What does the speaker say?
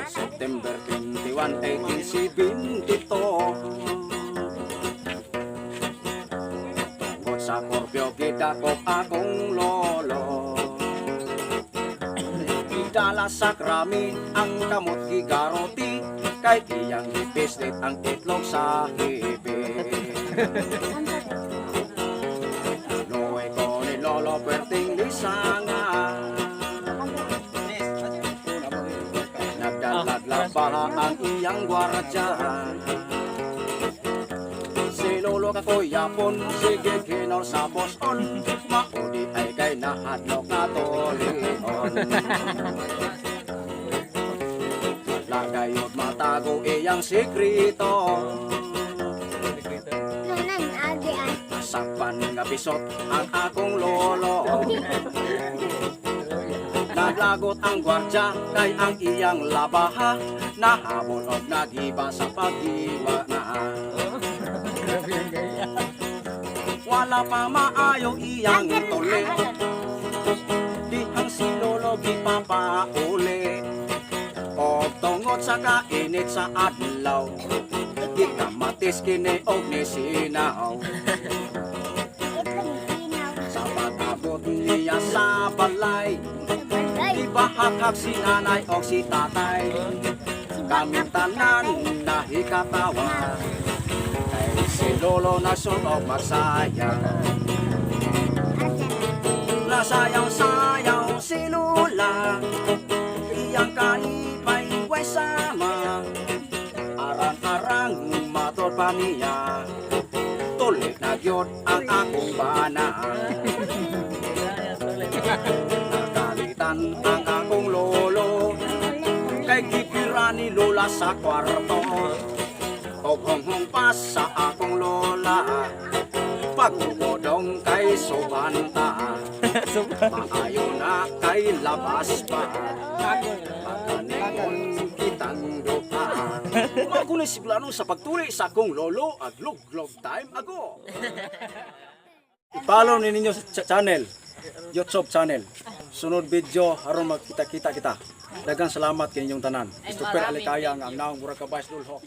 September 21, 1872. Tungkol sa Korpyo, gidakop akong lolo. Gidala sa krami ang kamot gigaroti, kay iyang ipislit ang itlog sa hibi. Noy ko ni lolo perting lisanga, nagdalaglabaha ang iyang gwaradya. Si lolo kakoy yapon, sige kinor sa poson, maudi ay kay nahadlok na tolion. Lagayot matago iyang sikrito, sakpan nga bisot ang akong lolo. Naglagot ang gwardya kay ang iyang labaha, nahabol og nagiba sa pagdiwa na. Wala pa maayo iyang tuli, dihang si lolo gipapauli. Og tungod sa kainit sa adlaw, di kamatis kini og ni sinaw. Sa pag-abot niya sa balay, ibahakak si nanay o si tatay, kami tanan nahikatawa, kay si lolo nasunog magsayang. Nasayaw-sayaw si lula, iyang kalipay way sama, arang-arang matol pa niya, tulik na gyud ang akong bana. Ang akong lolo, kay kipira ni lola sa kwarto, og honghong pa sa akong lola, pagkukodong kay subanta, maayo na kay labas pa, pagkanikon kitang dupa. Magunay siglano sa pagtuli sa akong lolo, aglog-log time ago. I-follow ninyo sa channel, YouTube channel. Sunod video aron magkita-kita kita. Daghang salamat kay inyong tanan. Christopher Alikaya ang naong Murag Kabays Dulho.